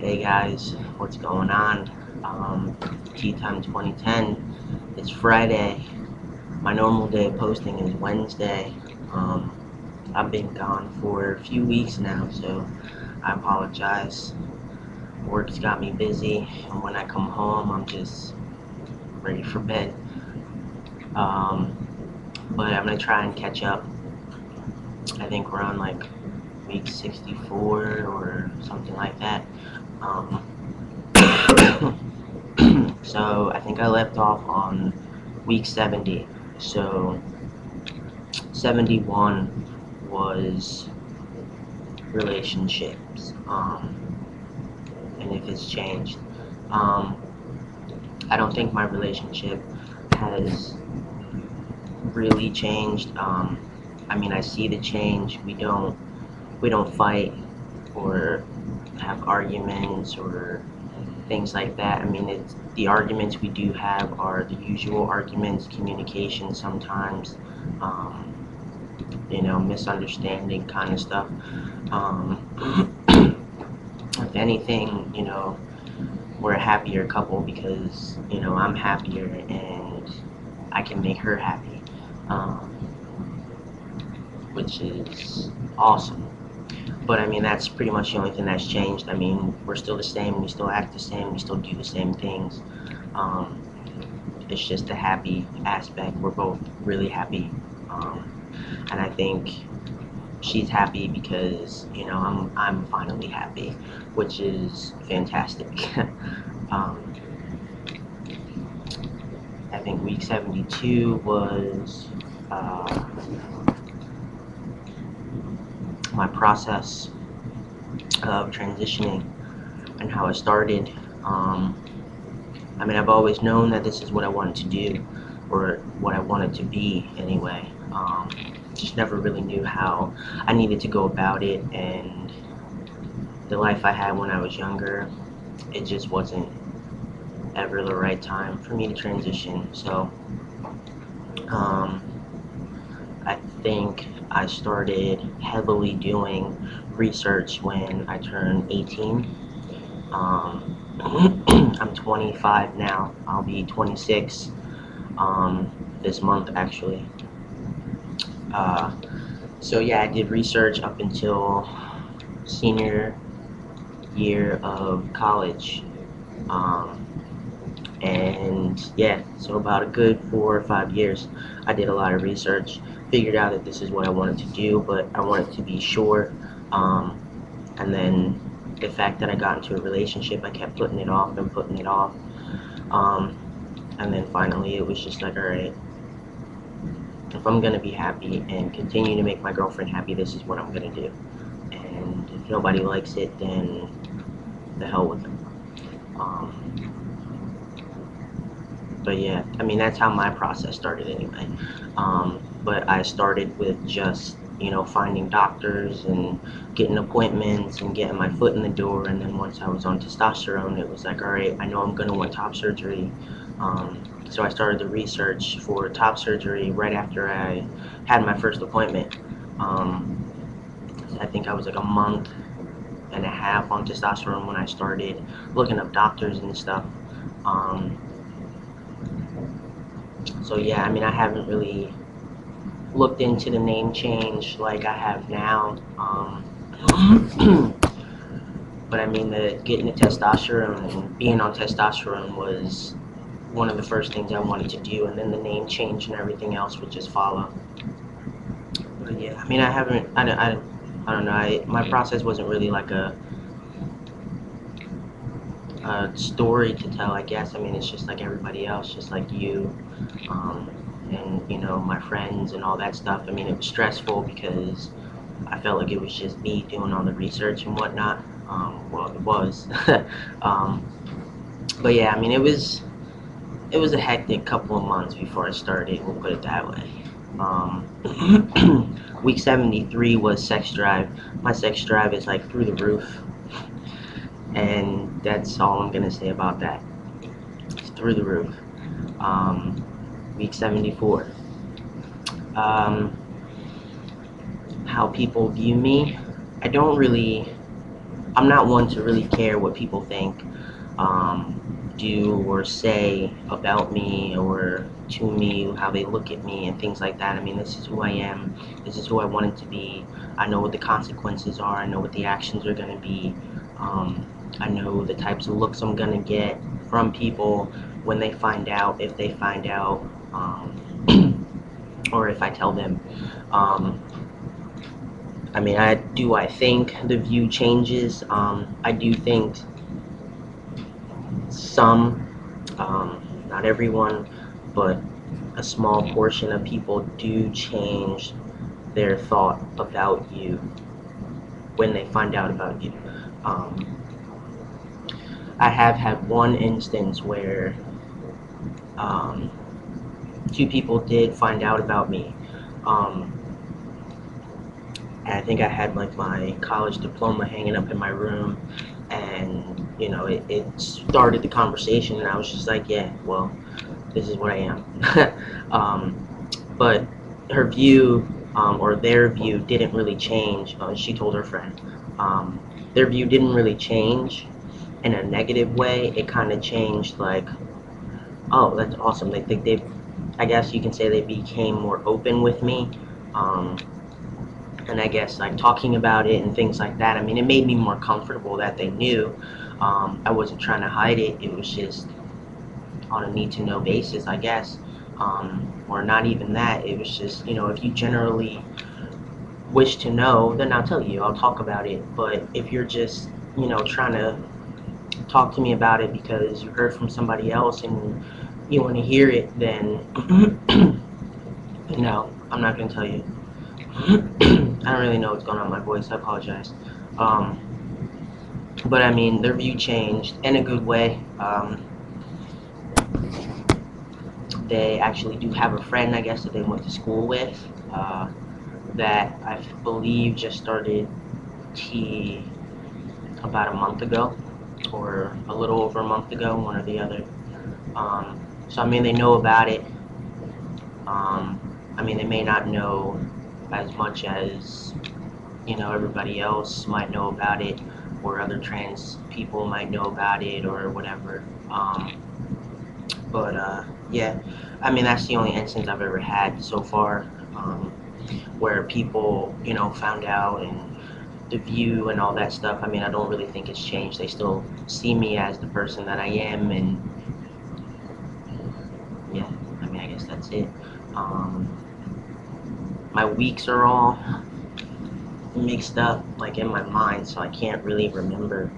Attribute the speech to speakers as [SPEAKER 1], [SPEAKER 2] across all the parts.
[SPEAKER 1] Hey guys, what's going on? Tea Time 2010. It's Friday. My normal day of posting is Wednesday. Um, I've been gone for a few weeks now, so I apologize. Work's got me busy, and when I come home, I'm just ready for bed. Um, but I'm gonna try and catch up. I think we're on like week 64 or something like that. Um, so I think I left off on week 70. So 71 was relationships, and if it's changed. Um, I don't think my relationship has really changed. I mean, I see the change. We don't fight or have arguments or things like that. I mean, it's the arguments we do have are the usual arguments, communication sometimes, um, misunderstanding kind of stuff. If anything, we're a happier couple because, I'm happier and I can make her happy, um, which is awesome. But I mean, that's pretty much the only thing that's changed. I mean, we're still the same, we still act the same, we still do the same things. Um, it's just the happy aspect. We're both really happy. Um, and I think she's happy because I'm finally happy, which is fantastic. um, I think week 72 was uh, my process of transitioning and how it started. Um, I mean, I've always known that this is what I wanted to do, or what I wanted to be anyway. Just never really knew how I needed to go about it, and the life I had when I was younger, it just wasn't ever the right time for me to transition. So um, I think I started heavily doing research when I turned 18. Um, I'm 25 now. I'll be 26 this month, actually. Uh, so yeah, I did research up until senior year of college. Um, and yeah, so about a good 4 or 5 years, I did a lot of research, figured out that this is what I wanted to do, but I wanted to be sure. Um, and then the fact that I got into a relationship, I kept putting it off and putting it off. Um, and then finally, it was just like, all right, if I'm gonna be happy and continue to make my girlfriend happy, this is what I'm gonna do. And if nobody likes it, then the hell with them. Um, but yeah, I mean, that's how my process started anyway. But I started with just, finding doctors and getting appointments and getting my foot in the door. And then once I was on testosterone, it was like, all right, I know I'm going to want top surgery. So I started the research for top surgery right after I had my first appointment. Um, I think I was like a month and a half on testosterone when I started looking up doctors and stuff. Um, so yeah, I mean, I haven't really looked into the name change like I have now. But I mean, getting the testosterone and being on testosterone was one of the first things I wanted to do, and then the name change and everything else would just follow. But yeah, I mean, I haven't, I don't know, my process wasn't really like a story to tell, I guess. I mean, it's just like everybody else, just like you, um, and my friends and all that stuff. I mean, it was stressful because I felt like it was just me doing all the research and whatnot. Well, it was. um, but yeah, I mean, it was a hectic couple of months before I started. We'll put it that way. Week 73 was sex drive. My sex drive is like through the roof, and that's all I'm gonna say about that. It's through the roof. Week 74. How people view me, I don't really I'm not one to really care what people think, do or say about me or to me, how they look at me and things like that. I mean, this is who I am. This is who I wanted to be. I know what the consequences are. I know what the actions are going to be. I know the types of looks I'm going to get from people when they find out, if they find out, or if I tell them. Um, I mean, I think the view changes. I do think some, not everyone, but a small portion of people do change their thought about you when they find out about you. Um, I have had one instance where um, two people did find out about me. Um, and I think I had like my college diploma hanging up in my room, and you know, it started the conversation, and I was just like, yeah, well, this is what I am. But her view, or their view, didn't really change. She told her friend. Their view didn't really change in a negative way. It kind of changed like, oh, that's awesome. They, I guess you can say they became more open with me. Um, and I guess like talking about it and things like that. I mean, it made me more comfortable that they knew. I wasn't trying to hide it. It was just on a need-to-know basis, I guess. Or not even that. It was just, you know, if you generally wish to know, then I'll tell you. I'll talk about it. But if you're just, you know, trying to talk to me about it because you heard from somebody else and you want to hear it, then no, I'm not going to tell you. I don't really know what's going on with my voice. I apologize. But I mean, their view changed in a good way. They actually do have a friend, I guess, that they went to school with, that I believe just started T about a month ago, or a little over a month ago, one or the other. So I mean, they know about it. I mean, they may not know as much as, you know, everybody else might know about it, or other trans people might know about it, or whatever. But yeah, I mean, that's the only instance I've ever had so far, where people, you know, found out, and the view and all that stuff. I mean, I don't really think it's changed. They still see me as the person that I am, and yeah, I mean, I guess that's it. My weeks are all mixed up, like, in my mind, so I can't really remember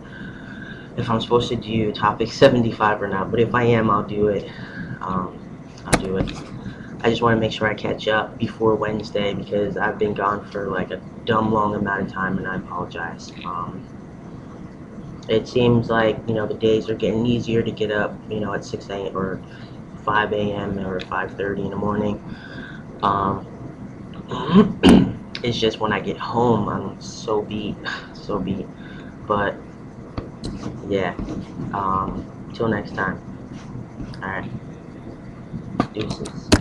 [SPEAKER 1] if I'm supposed to do topic 75 or not. But if I am, I'll do it. I'll do it. I just want to make sure I catch up before Wednesday, because I've been gone for like a dumb long amount of time, and I apologize. It seems like, you know, the days are getting easier to get up, you know, at 6 a.m. or 5 a.m. or 5:30 in the morning. It's just when I get home, I'm so beat, so beat. But yeah, till next time. All right, deuces.